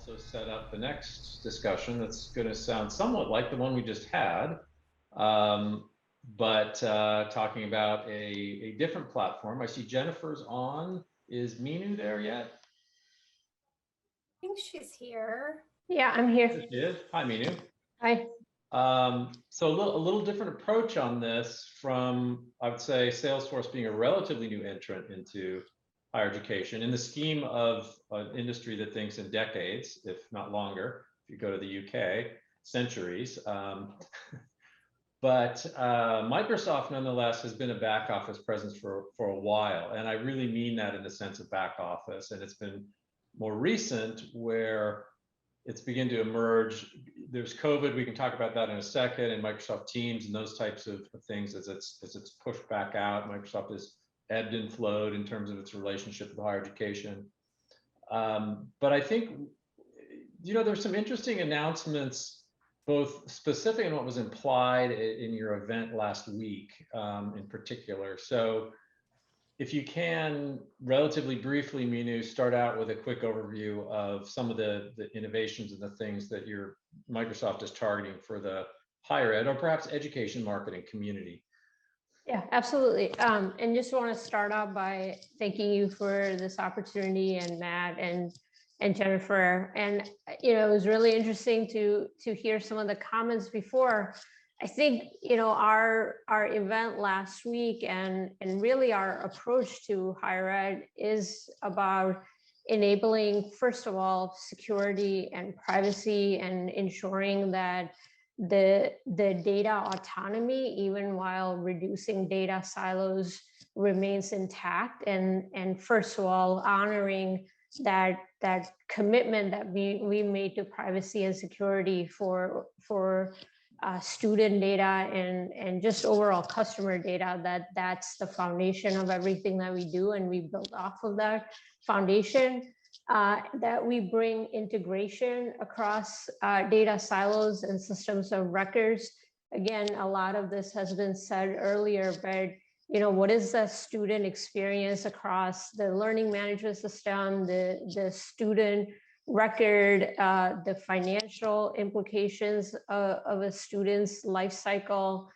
also set up the next discussion that's going to sound somewhat like the one we just had, but talking about a different platform. I see Jennifer's on. Is Minu there yet? I think she's here. Yeah, I'm here. There she is. Hi, Minu. Hi. So a little different approach on this from, I would say, Salesforce being a relatively new entrant into higher education in the scheme of an industry that thinks in decades, if not longer. If you go to the UK, centuries. But Microsoft, nonetheless, has been a back office presence for a while. And I really mean that in the sense of back office. And it's been more recent where it's begun to emerge. There's COVID, we can talk about that in a second, and Microsoft Teams and those types of things as it's pushed back out. Microsoft has ebbed and flowed in terms of its relationship with higher education. But I think, there's some interesting announcements, both specific and what was implied in your event last week in particular. So if you can, relatively briefly, Minu, start out with a quick overview of some of the innovations and the things that Microsoft is targeting for the higher ed or perhaps education marketing community. Yeah, absolutely. And just want to start out by thanking you for this opportunity, and Matt and Jennifer. And it was really interesting to hear some of the comments before. I think our event last week and really our approach to higher ed is about enabling, first of all, security and privacy, and ensuring that the data autonomy, even while reducing data silos, remains intact. And first of all, honoring that commitment that we made to privacy and security for student data and just overall customer data, that's the foundation of everything that we do, and we build off of that foundation. That we bring integration across data silos and systems of records. Again, a lot of this has been said earlier, but what is the student experience across the learning management system, the student record, the financial implications of a student's life cycle,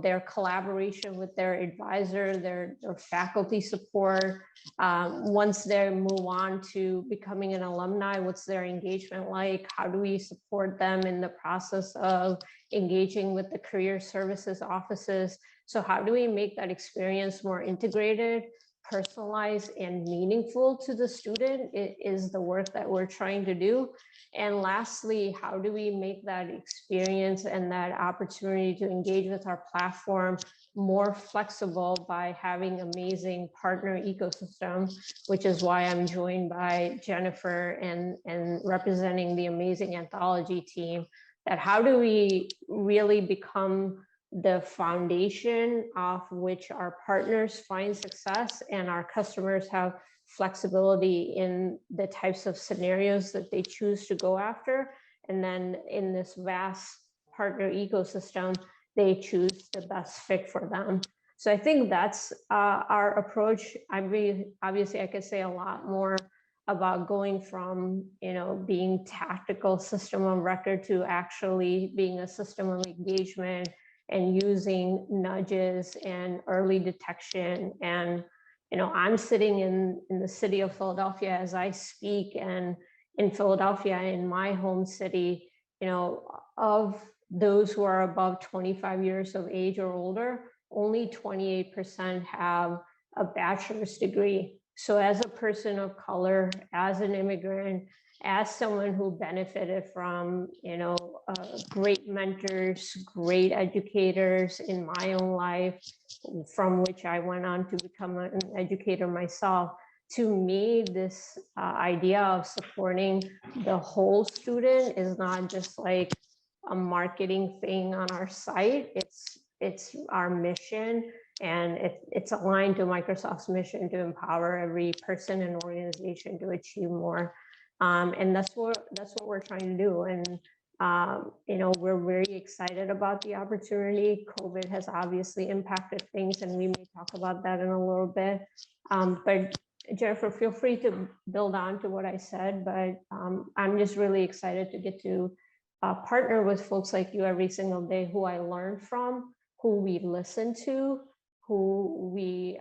their collaboration with their advisor, their faculty support. Once they move on to becoming an alumni, what's their engagement like? How do we support them in the process of engaging with the career services offices? So how do we make that experience more integrated, personalized, and meaningful to the student? It is the work that we're trying to do. And lastly, how do we make that experience and that opportunity to engage with our platform more flexible by having amazing partner ecosystem, which is why I'm joined by Jennifer and representing the amazing anthology team. That how do we really become the foundation off which our partners find success and our customers have flexibility in the types of scenarios that they choose to go after. And then in this vast partner ecosystem, they choose the best fit for them. So I think that's our approach. Obviously, I could say a lot more about going from being tactical system of record to actually being a system of engagement and using nudges and early detection. And I'm sitting in the city of Philadelphia as I speak, and in Philadelphia, in my home city, of those who are above 25 years of age or older, only 28% have a bachelor's degree. So as a person of color, as an immigrant, as someone who benefited from, great mentors, great educators in my own life, from which I went on to become an educator myself, to me, this idea of supporting the whole student is not just like a marketing thing on our site. It's our mission, and it's aligned to Microsoft's mission to empower every person and organization to achieve more. And that's what we're trying to do. And we're very excited about the opportunity. COVID has obviously impacted things, and we may talk about that in a little bit. But Jennifer, feel free to build on to what I said, but I'm just really excited to get to partner with folks like you every single day who I learn from, who we listen to, who we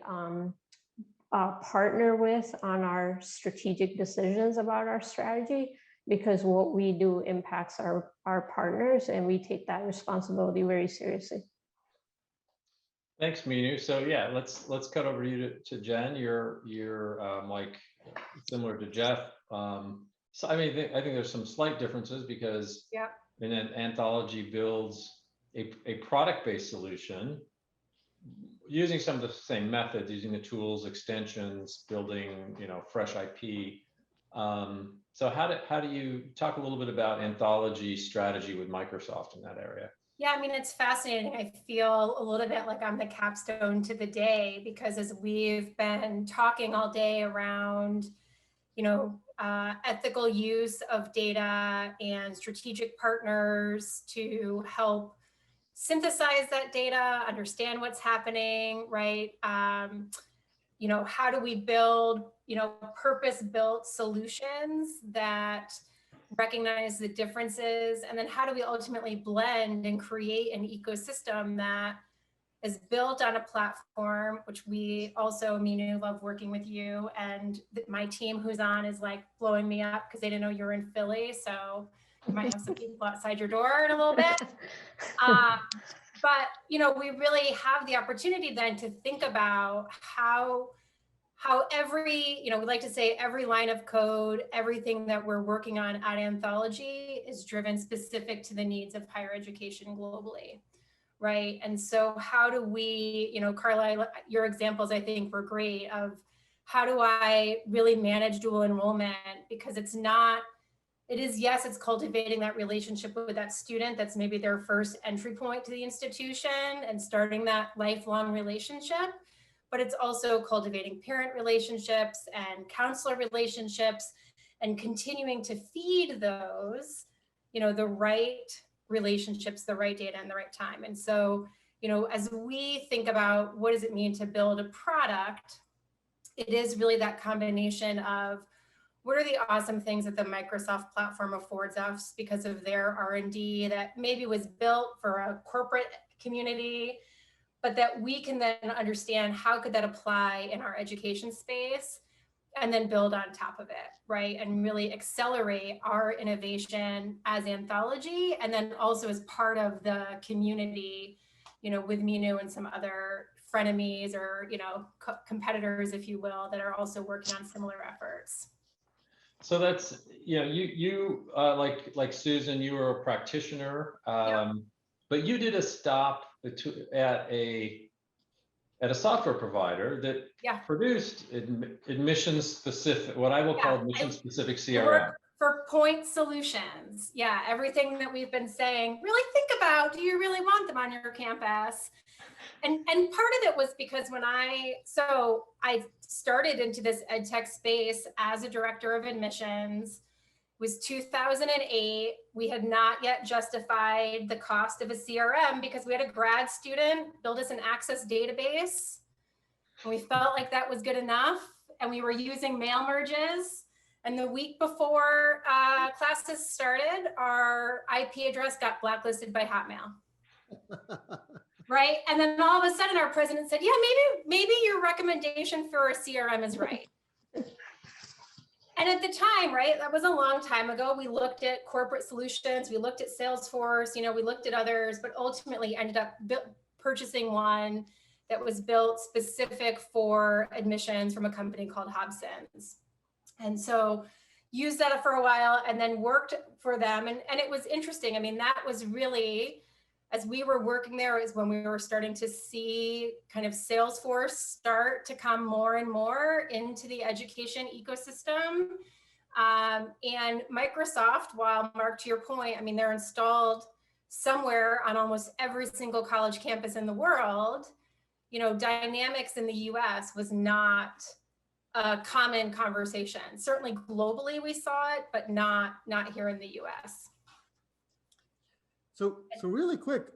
partner with on our strategic decisions about our strategy, because what we do impacts our partners, and we take that responsibility very seriously. Thanks, Minu. So yeah, let's cut over to Jen. You're like similar to Jeff. So I mean, I think there's some slight differences because Yeah. in an anthology builds a product-based solution using some of the same methods, using the tools, extensions, building, fresh IP. So how do you talk a little bit about anthology strategy with Microsoft in that area? Yeah, I mean, it's fascinating. I feel a little bit like I'm the capstone to the day, because as we've been talking all day around, ethical use of data and strategic partners to help synthesize that data, understand what's happening, right? How do we build, purpose-built solutions that recognize the differences, and then how do we ultimately blend and create an ecosystem that is built on a platform, which we also, Minu, love working with you, and my team who's on is like blowing me up because they didn't know you were in Philly, so you might have some people outside your door in a little bit. But we really have the opportunity then to think about how every, we like to say every line of code, everything that we're working on at Anthology is driven specific to the needs of higher education globally, right? And so how do we, Carla, your examples I think were great of how do I really manage dual enrollment, because it's it's cultivating that relationship with that student that's maybe their first entry point to the institution and starting that lifelong relationship. But it's also cultivating parent relationships and counselor relationships and continuing to feed those, the right relationships, the right data, and the right time. And so, as we think about what does it mean to build a product, it is really that combination of what are the awesome things that the Microsoft platform affords us because of their R&D that maybe was built for a corporate community, but that we can then understand how could that apply in our education space and then build on top of it, right? And really accelerate our innovation as Anthology, and then also as part of the community, with Minu and some other frenemies or, competitors, if you will, that are also working on similar efforts. So that's, you like Susan, you were a practitioner, but you did a stop at a software provider that produced admission specific, what I will call admission specific CRM. For point solutions. Yeah, everything that we've been saying, really think about, do you really want them on your campus? And part of it was because when I started into this ed tech space as a director of admissions. It was 2008. We had not yet justified the cost of a CRM because we had a grad student build us an access database. And we felt like that was good enough. And we were using mail merges. And the week before classes started, our IP address got blacklisted by Hotmail. Right? And then all of a sudden our president said, yeah, maybe your recommendation for a CRM is right. And at the time, right, that was a long time ago, we looked at corporate solutions, we looked at Salesforce, we looked at others, but ultimately ended up purchasing one that was built specific for admissions from a company called Hobson's. And so used that for a while and then worked for them. And it was interesting. I mean, that was really, as we were working there, is when we were starting to see kind of Salesforce start to come more and more into the education ecosystem. And Microsoft, while Mark, to your point, I mean, they're installed somewhere on almost every single college campus in the world. Dynamics in the US was not a common conversation. Certainly globally we saw it, but not here in the US. So really quick,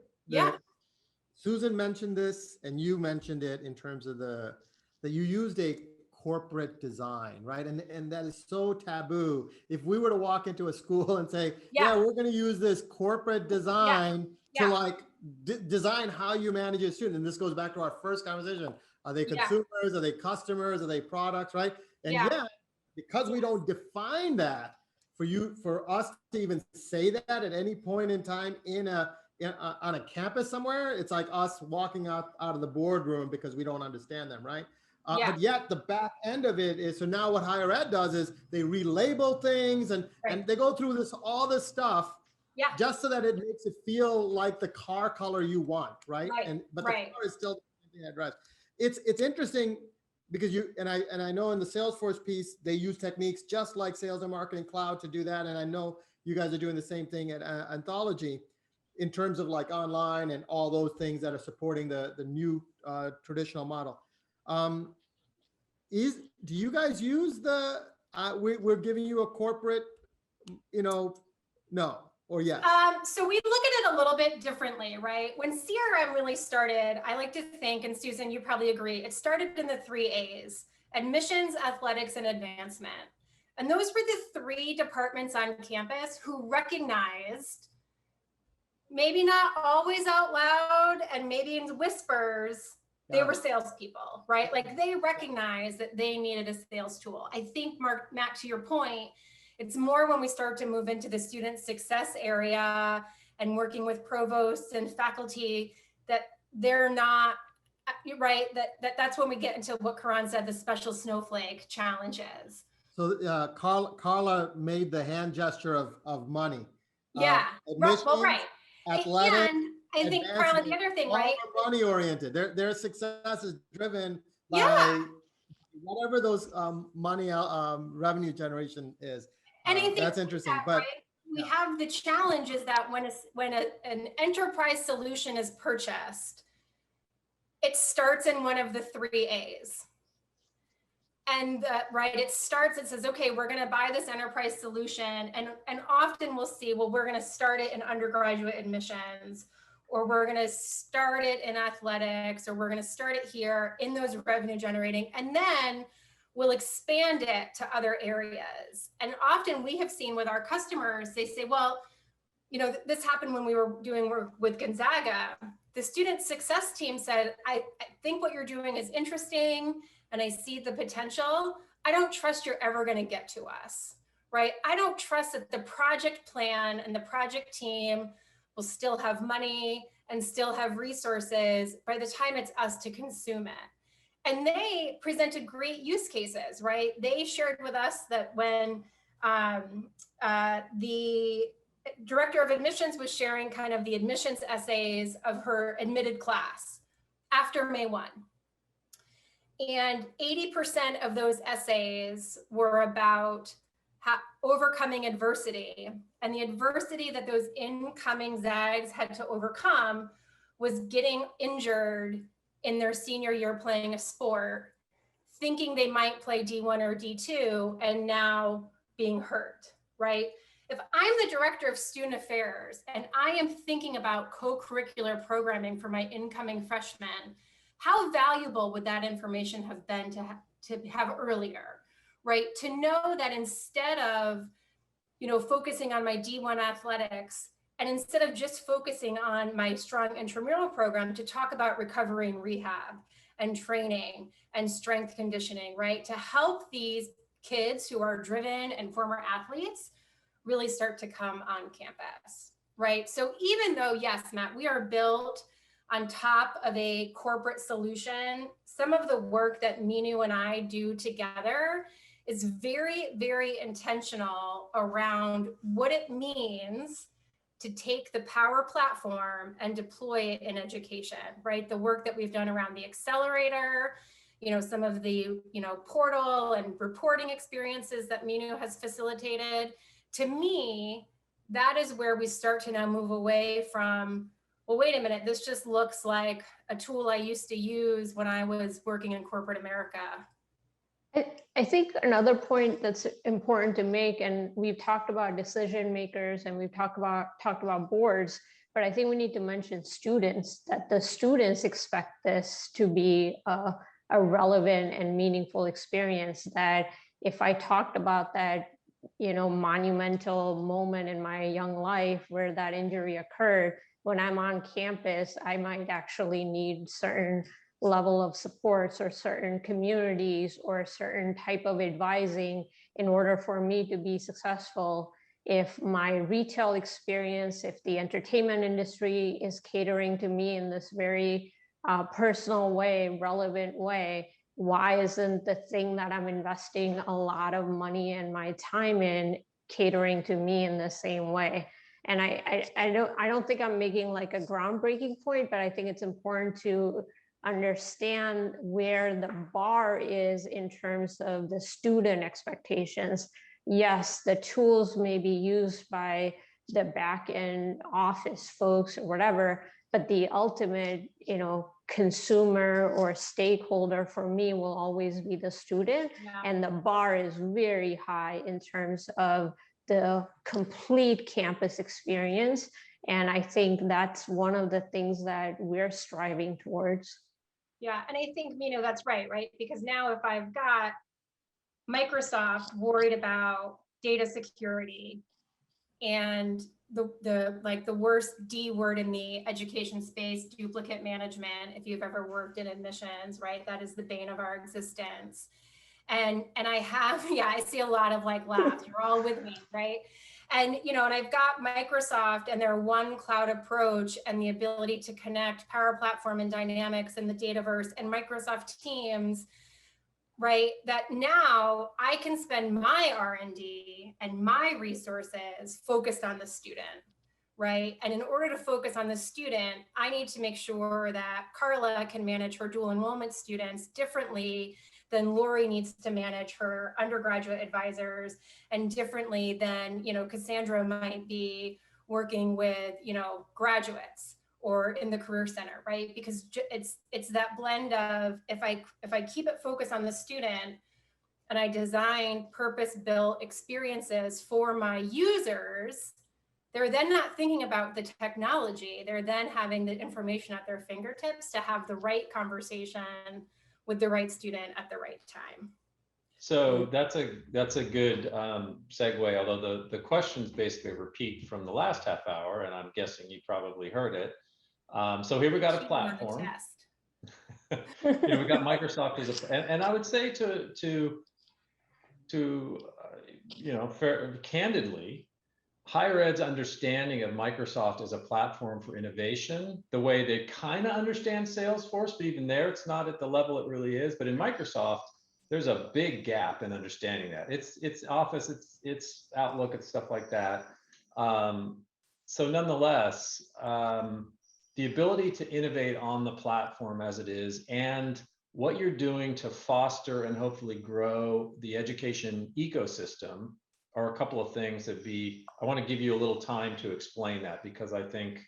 Susan mentioned this and you mentioned it in terms of that you used a corporate design, right? And that is so taboo. If we were to walk into a school and say, yeah, we're going to use this corporate design to like design how you manage a student. And this goes back to our first conversation. Are they consumers? Are they customers? Are they products, right? And because we don't define that, for us to even say that at any point in time on a campus somewhere, it's like us walking out of the boardroom because we don't understand them, right? But yet the back end of it is, so now what higher ed does is they relabel things and they go through all this stuff just so that it makes it feel like the car color you want, right? But the color is still the address. It's interesting because I know in the Salesforce piece, they use techniques just like Sales and Marketing Cloud to do that. And I know you guys are doing the same thing at Anthology in terms of like online and all those things that are supporting the new traditional model. Do you guys use we're giving you a corporate, no, or yes? So we look at it a little bit differently, right? When CRM really started, I like to think, and Susan, you probably agree, it started in the 3 A's: admissions, athletics, and advancement. And those were the 3 departments on campus who recognized, maybe not always out loud and maybe in whispers, they were salespeople, right? Like they recognized that they needed a sales tool. I think, Matt, to your point, it's more when we start to move into the student success area and working with provosts and faculty that they're not, right? That's when we get into what Karan said, the special snowflake challenges. So Carla made the hand gesture of money. Well, right. Athletic, and I think, Carla, the other thing, right? Money oriented. Their success is driven by whatever those money revenue generation is. And I think that's interesting. But right? We have the challenge is that when an enterprise solution is purchased, it starts in one of the 3 A's. And it says, okay, we're going to buy this enterprise solution. And often we'll see, well, we're going to start it in undergraduate admissions, or we're going to start it in athletics, or we're going to start it here in those revenue generating. And then we'll expand it to other areas. And often we have seen with our customers, they say, well, this happened when we were doing work with Gonzaga. The student success team said, I think what you're doing is interesting and I see the potential. I don't trust you're ever going to get to us, right? I don't trust that the project plan and the project team will still have money and still have resources by the time it's us to consume it. And they presented great use cases, right? They shared with us that when the director of admissions was sharing kind of the admissions essays of her admitted class after May 1. And 80% of those essays were about overcoming adversity. And the adversity that those incoming ZAGs had to overcome was getting injured in their senior year playing a sport, thinking they might play D1 or D2, and now being hurt, right? If I'm the director of student affairs and I am thinking about co-curricular programming for my incoming freshmen, how valuable would that information have been to have earlier, right? To know that instead of, focusing on my D1 athletics, and instead of just focusing on my strong intramural program, to talk about recovery and rehab and training and strength conditioning, right? To help these kids who are driven and former athletes really start to come on campus, right? So even though, yes, Matt, we are built on top of a corporate solution, some of the work that Minu and I do together is very, very intentional around what it means to take the Power Platform and deploy it in education, right? The work that we've done around the accelerator, some of the, portal and reporting experiences that Minu has facilitated. To me, that is where we start to now move away from, well, wait a minute, this just looks like a tool I used to use when I was working in corporate America. I think another point that's important to make, and we've talked about decision makers and we've talked about boards, but I think we need to mention students, that the students expect this to be a relevant and meaningful experience. That if I talked about that, monumental moment in my young life where that injury occurred, when I'm on campus, I might actually need certain level of supports or certain communities or a certain type of advising in order for me to be successful. If my retail experience, if the entertainment industry is catering to me in this very personal way, relevant way, why isn't the thing that I'm investing a lot of money and my time in catering to me in the same way? And I don't think I'm making like a groundbreaking point, but I think it's important to understand where the bar is in terms of the student expectations. Yes, the tools may be used by the back end office folks or whatever, but the ultimate, consumer or stakeholder for me will always be the student. Yeah. And the bar is very high in terms of the complete campus experience. And I think that's one of the things that we're striving towards. Yeah, and I think, that's right? Because now if I've got Microsoft worried about data security and the worst D word in the education space, duplicate management, if you've ever worked in admissions, right? That is the bane of our existence. And I have, I see a lot of laughs. You're all with me, right? And, and I've got Microsoft and their one cloud approach and the ability to connect Power Platform and Dynamics and the Dataverse and Microsoft Teams, right? That now I can spend my R&D and my resources focused on the student, right? And in order to focus on the student, I need to make sure that Carla can manage her dual enrollment students differently than Lori needs to manage her undergraduate advisors, and differently than, Cassandra might be working with, graduates or in the career center, right? Because it's that blend of, if I keep it focused on the student and I design purpose-built experiences for my users, they're then not thinking about the technology. They're then having the information at their fingertips to have the right conversation with the right student at the right time. So that's a good segue, although the questions basically repeat from the last half hour, and I'm guessing you probably heard it. So here we got a platform. We got Microsoft as a, and I would say candidly, higher ed's understanding of Microsoft as a platform for innovation, the way they kind of understand Salesforce, but even there, it's not at the level it really is. But in Microsoft, there's a big gap in understanding that. It's Office, it's Outlook, it's stuff like that. So nonetheless, the ability to innovate on the platform as it is, and what you're doing to foster and hopefully grow the education ecosystem are a couple of things that I want to give you a little time to explain that, because I think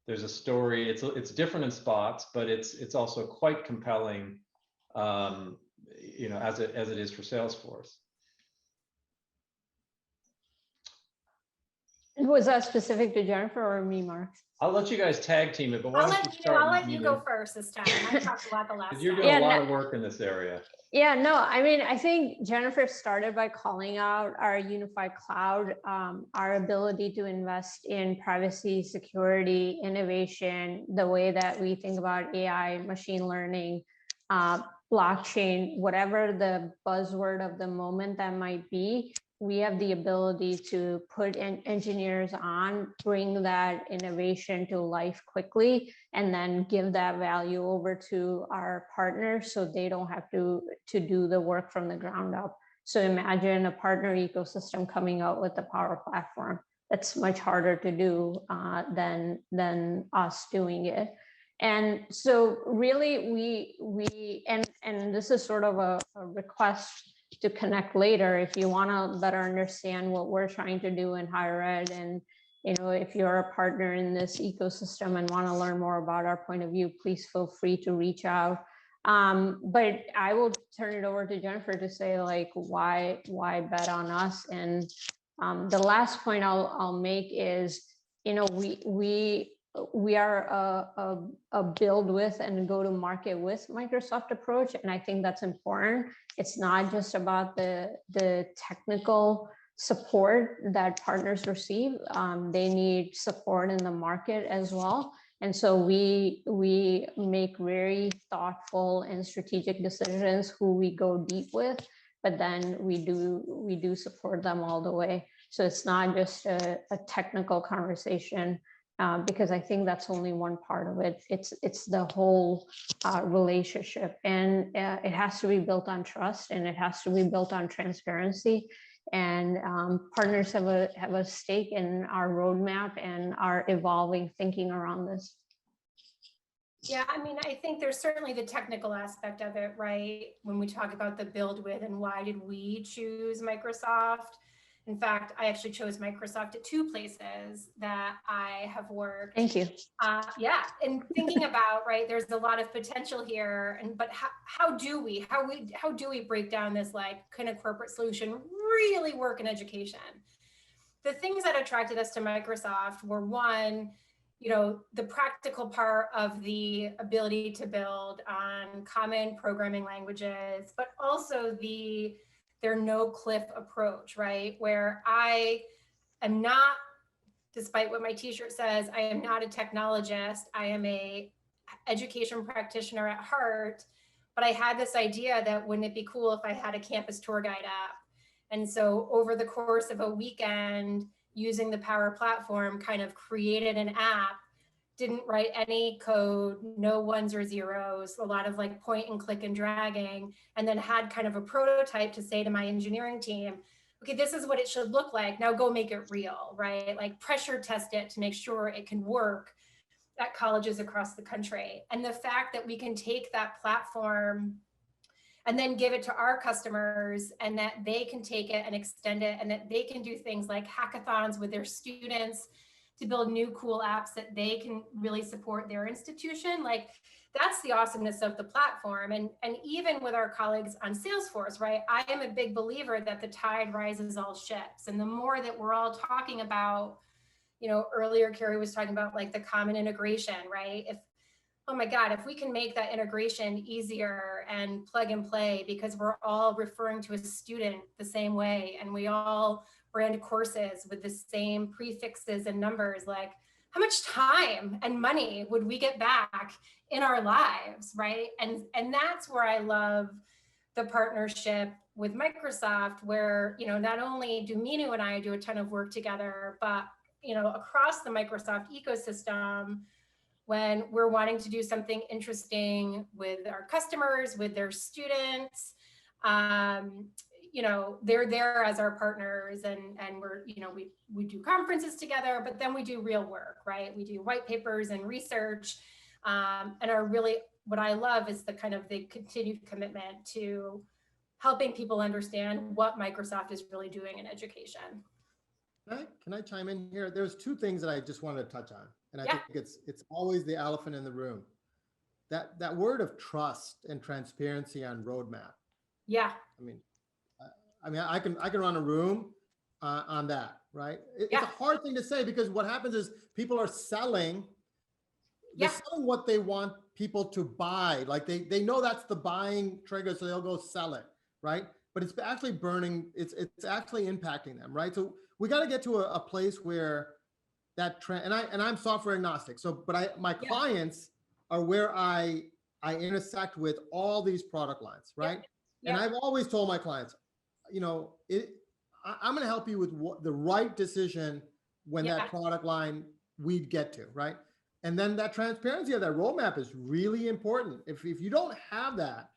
there's a story, it's different in spots, but it's also quite compelling, as it is for Salesforce. Was that specific to Jennifer or me, Mark? I'll let you guys tag team it, but why don't you start? I'll let you go first this time. I talked a lot the last time. You're doing a lot of work in this area. Yeah, no, I mean, I think Jennifer started by calling out our unified cloud, our ability to invest in privacy, security, innovation, the way that we think about AI, machine learning, blockchain, whatever the buzzword of the moment that might be. We have the ability to put engineers on, bring that innovation to life quickly, and then give that value over to our partners so they don't have to do the work from the ground up. So imagine a partner ecosystem coming out with the Power Platform. That's much harder to do than us doing it. And so really and this is sort of a request to connect later if you want to better understand what we're trying to do in higher ed. And if you're a partner in this ecosystem and want to learn more about our point of view, please feel free to reach out. But I will turn it over to Jennifer to say why bet on us. And the last point I'll make is we we are a build with and go to market with Microsoft approach. And I think that's important. It's not just about the technical support that partners receive. They need support in the market as well. And so we make very thoughtful and strategic decisions who we go deep with, but then we do support them all the way. So it's not just a technical conversation, because I think that's only one part of it. It's the whole relationship, and it has to be built on trust, and it has to be built on transparency. And partners have a stake in our roadmap and our evolving thinking around this. Yeah, I mean, I think there's certainly the technical aspect of it, right? When we talk about the build with and why did we choose Microsoft? In fact, I actually chose Microsoft at 2 places that I have worked. Thank you. Yeah, and thinking about, right, there's a lot of potential here, but how do we break down this, like, kind of corporate solution really work in education? The things that attracted us to Microsoft were, one, you know, the practical part of the ability to build on common programming languages, but also their no cliff approach, right? Where I am not, despite what my t-shirt says, I am not a technologist. I am a education practitioner at heart, but I had this idea that wouldn't it be cool if I had a campus tour guide app? And so over the course of a weekend, using the Power Platform, kind of created an app, didn't write any code, no ones or zeros, a lot of like point and click and dragging, and then had kind of a prototype to say to my engineering team, okay, this is what it should look like. Now go make it real, right? Like pressure test it to make sure it can work at colleges across the country. And the fact that we can take that platform and then give it to our customers, and that they can take it and extend it, and that they can do things like hackathons with their students to build new cool apps that they can really support their institution. Like, that's the awesomeness of the platform. And even with our colleagues on Salesforce, right? I am a big believer that the tide rises all ships. And the more that we're all talking about, you know, earlier Carrie was talking about like the common integration, right? Oh my God, if we can make that integration easier and plug and play, because we're all referring to a student the same way, and we all brand courses with the same prefixes and numbers, like how much time and money would we get back in our lives, right? And that's where I love the partnership with Microsoft, where, you know, not only do Minu and I do a ton of work together, but, you know, across the Microsoft ecosystem, when we're wanting to do something interesting with our customers, with their students, you know, they're there as our partners, and we're, you know, we do conferences together, but then we do real work, right? We do white papers and research, and are really, what I love is the kind of the continued commitment to helping people understand what Microsoft is really doing in education. Can I chime in here? There's 2 things that I just wanted to touch on. And I think it's always the elephant in the room. That word of trust and transparency on roadmap. Yeah. I mean, I can run a room on that, right? It's a hard thing to say, because what happens is people are selling, they're selling what they want people to buy. Like they know that's the buying trigger, so they'll go sell it, right? But it's actually burning, it's actually impacting them, right? So we got to get to a place where that trend, and I'm software agnostic. So, but my clients are where I intersect with all these product lines, right? And I've always told my clients, you know, I'm going to help you with the right decision when that product line we'd get to, right? And then that transparency of that roadmap is really important. If you don't have that,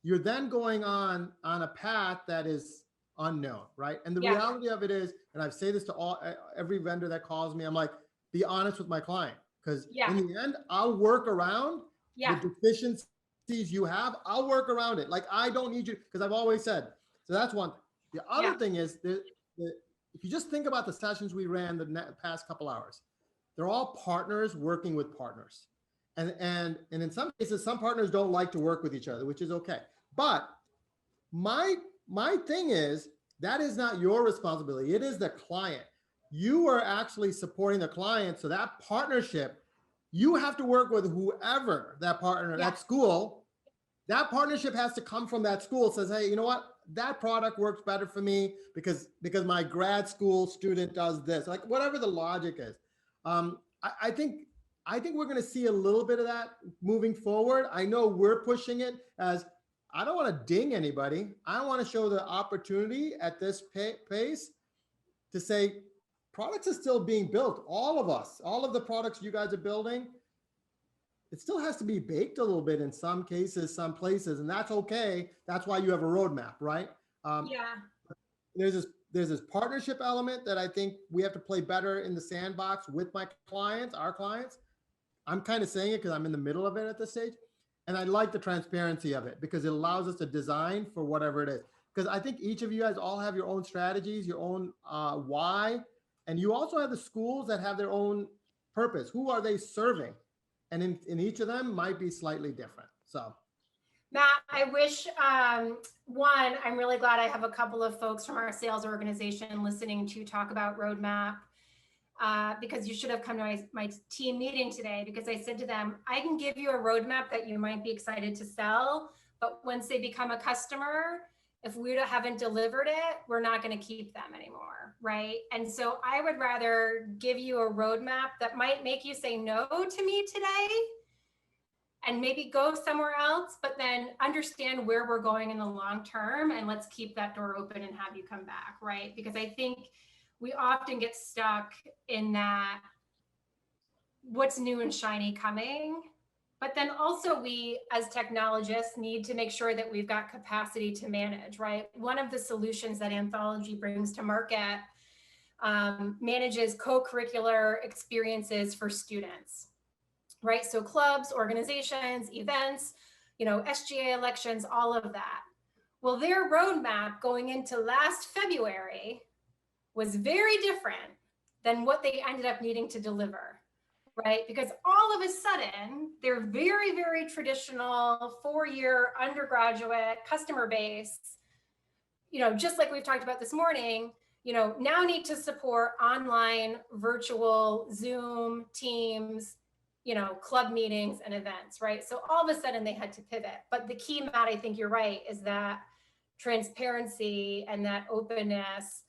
you're then going on a path that is unknown, right? And the reality of it is, and I say this to every vendor that calls me, I'm like, be honest with my client, because in the end, I'll work around the deficiencies you have. I'll work around it. Like, I don't need you, because I've always said. So that's one thing. The other thing is that if you just think about the sessions we ran the past couple hours, they're all partners working with partners, and in some cases, some partners don't like to work with each other, which is okay. But my thing is, that is not your responsibility. It is the client. You are actually supporting the client. So that partnership you have to work with whoever that partner, that school, that partnership has to come from that school. Says, hey, you know what? That product works better for me because my grad school student does this, like whatever the logic is. I think we're going to see a little bit of that moving forward. I know we're pushing it as, I don't want to ding anybody. I want to show the opportunity at this pace to say products are still being built. All of us, all of the products you guys are building, it still has to be baked a little bit in some cases, some places, and that's okay. That's why you have a roadmap, right? There's this partnership element that I think we have to play better in the sandbox with my clients, our clients. I'm kind of saying it because I'm in the middle of it at this stage. And I like the transparency of it because it allows us to design for whatever it is. Because I think each of you guys all have your own strategies, your own why. And you also have the schools that have their own purpose. Who are they serving? And in each of them might be slightly different. So, Matt, I wish, one, I'm really glad I have a couple of folks from our sales organization listening to talk about roadmap, because you should have come to my team meeting today, because I said to them, I can give you a roadmap that you might be excited to sell, but once they become a customer, if we haven't delivered it, we're not going to keep them anymore, right? And so I would rather give you a roadmap that might make you say no to me today and maybe go somewhere else, but then understand where we're going in the long term, and let's keep that door open and have you come back, right? Because I think we often get stuck in that what's new and shiny coming, but then also we as technologists need to make sure that we've got capacity to manage, right? One of the solutions that Anthology brings to market manages co-curricular experiences for students, right? So clubs, organizations, events, SGA elections, all of that. Well, their roadmap going into last February was very different than what they ended up needing to deliver, right? Because all of a sudden, their very, very traditional 4-year undergraduate customer base, just like we've talked about this morning, now need to support online, virtual, Zoom, Teams, club meetings and events, right? So all of a sudden they had to pivot. But the key, Matt, I think you're right, is that transparency and that openness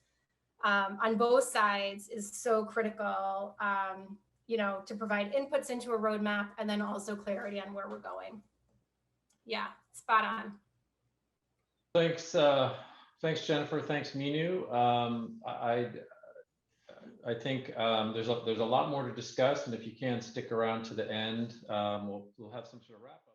on both sides is so critical, to provide inputs into a roadmap and then also clarity on where we're going. Yeah, spot on. Thanks, Jennifer. Thanks, Minu. I think there's a lot more to discuss, and if you can stick around to the end, we'll have some sort of wrap up.